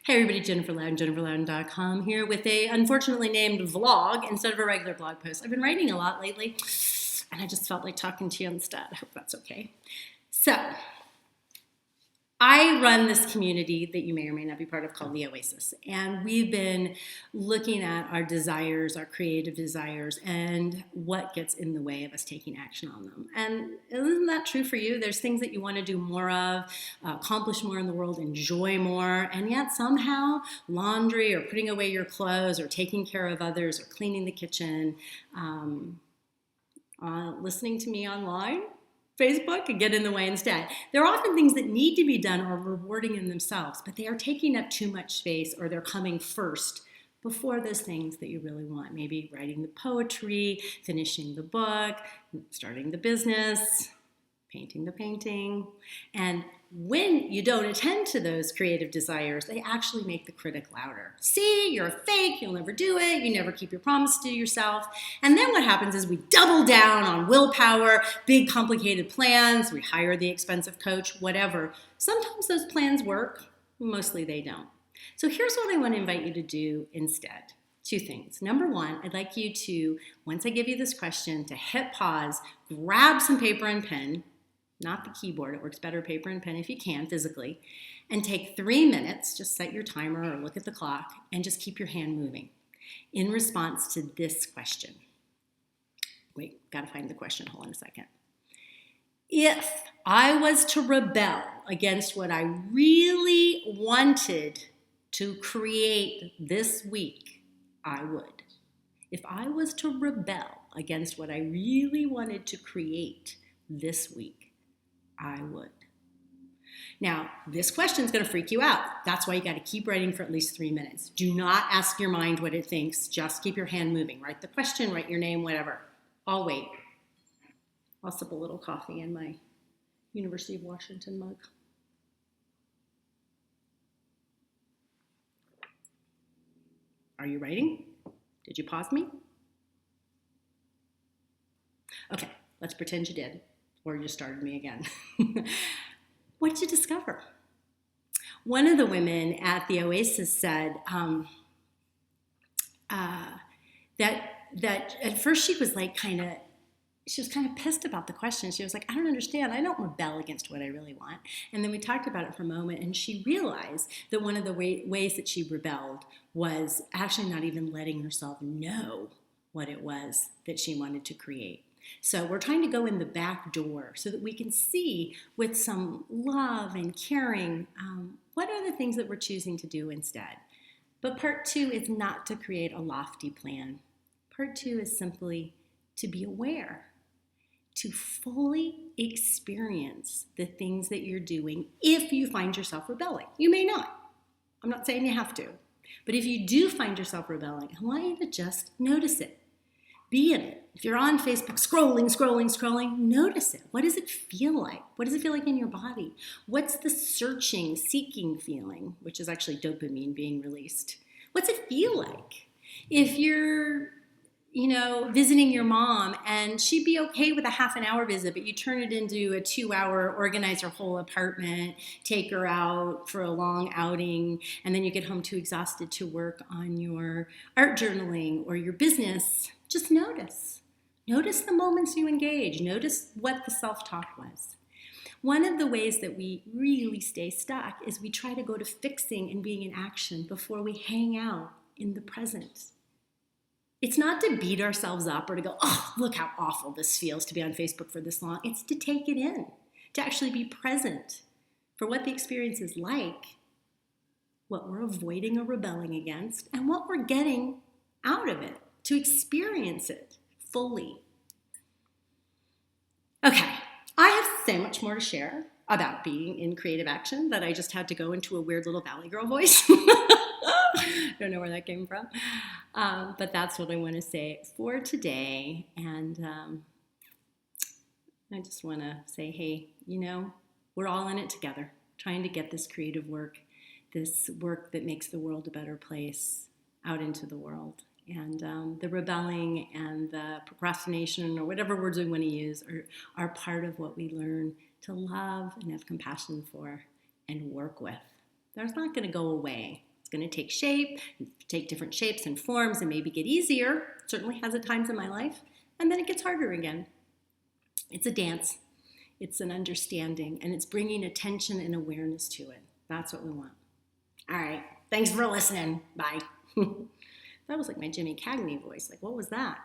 Hey everybody, Jennifer Louden, jenniferlouden.com here with a unfortunately named vlog instead of a regular blog post. I've been writing a lot lately and I just felt like talking to you instead. I hope that's okay. So, I run this community that you may or may not be part of called the Oasis, and we've been looking at our desires, our creative desires, and what gets in the way of us taking action on them. And isn't that true for you? There's things that you want to do more of, accomplish more in the world, enjoy more, and yet somehow laundry or putting away your clothes or taking care of others or cleaning the kitchen, listening to me online, Facebook, and get in the way instead. There are often things that need to be done or rewarding in themselves, but they are taking up too much space or they're coming first before those things that you really want. Maybe writing the poetry, finishing the book, starting the business, painting the painting. And when you don't attend to those creative desires, they actually make the critic louder. See, you're a fake, you'll never do it, you never keep your promise to yourself. And then what happens is we double down on willpower, big complicated plans, we hire the expensive coach, whatever. Sometimes those plans work, mostly they don't. So here's what I want to invite you to do instead. Two things. Number one, I'd like you to, once I give you this question, to hit pause, grab some paper and pen, not the keyboard, it works better paper and pen if you can physically, and take 3 minutes, just set your timer or look at the clock, and just keep your hand moving in response to this question. Wait, gotta find the question, hold on a second. If I was to rebel against what I really wanted to create this week, I would. If I was to rebel against what I really wanted to create this week, I would. Now, this question is going to freak you out. That's why you got to keep writing for at least 3 minutes. Do not ask your mind what it thinks. Just keep your hand moving. Write the question, write your name, whatever. I'll wait. I'll sip a little coffee in my University of Washington mug. Are you writing? Did you pause me? Okay, let's pretend you did. Or you just started me again. What did you discover? One of the women at the Oasis said that at first she was like kind of pissed about the question. She was like, I don't understand. I don't rebel against what I really want. And then we talked about it for a moment, and she realized that one of the ways that she rebelled was actually not even letting herself know what it was that she wanted to create. So we're trying to go in the back door so that we can see with some love and caring what are the things that we're choosing to do instead. But part two is not to create a lofty plan. Part two is simply to be aware, to fully experience the things that you're doing if you find yourself rebelling. You may not. I'm not saying you have to. But if you do find yourself rebelling, I want you to just notice it. Be in it. If you're on Facebook scrolling, notice it. What does it feel like? What does it feel like in your body? What's the searching, seeking feeling, which is actually dopamine being released? What's it feel like? If you're, visiting your mom and she'd be okay with a half an hour visit, but you turn it into a 2-hour, organize her whole apartment, take her out for a long outing, and then you get home too exhausted to work on your art journaling or your business. Just notice. Notice the moments you engage. Notice what the self-talk was. One of the ways that we really stay stuck is we try to go to fixing and being in action before we hang out in the present. It's not to beat ourselves up or to go, oh, look how awful this feels to be on Facebook for this long. It's to take it in, to actually be present for what the experience is like, what we're avoiding or rebelling against, and what we're getting out of it, to experience it fully. Okay, I have so much more to share about being in creative action that I just had to go into a weird little Valley Girl voice. Don't know where that came from. But that's what I want to say for today. And I just want to say, hey, we're all in it together, trying to get this creative work, this work that makes the world a better place, out into the world. And the rebelling and the procrastination, or whatever words we want to use, are part of what we learn to love and have compassion for and work with. They're not going to go away. going to take shape, take different shapes and forms, and maybe get easier. It certainly has at times in my life. And then it gets harder again. It's a dance. It's an understanding, and it's bringing attention and awareness to it. That's what we want. All right. Thanks for listening. Bye. That was like my Jimmy Cagney voice. Like, what was that?